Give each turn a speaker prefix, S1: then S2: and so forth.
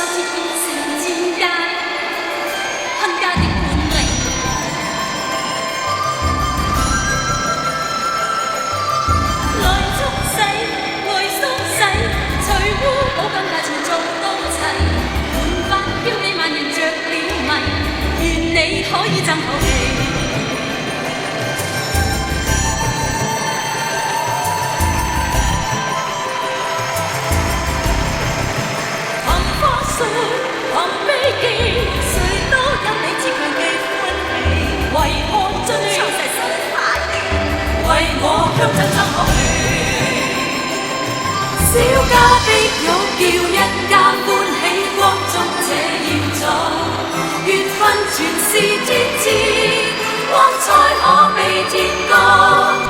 S1: 再次變成戰間，恨家的本領。來沖洗，來梳洗，隨污寶金界全做到齊，滿發嬌你萬人着了迷，願你可以爭口氣。憑悲記，誰都有你自強嘅歡喜，為看盡長世神派，為我香親爭口氣。小家的玉叫一家歡喜，光中這耀早，月份全是天賜，光彩可比天光。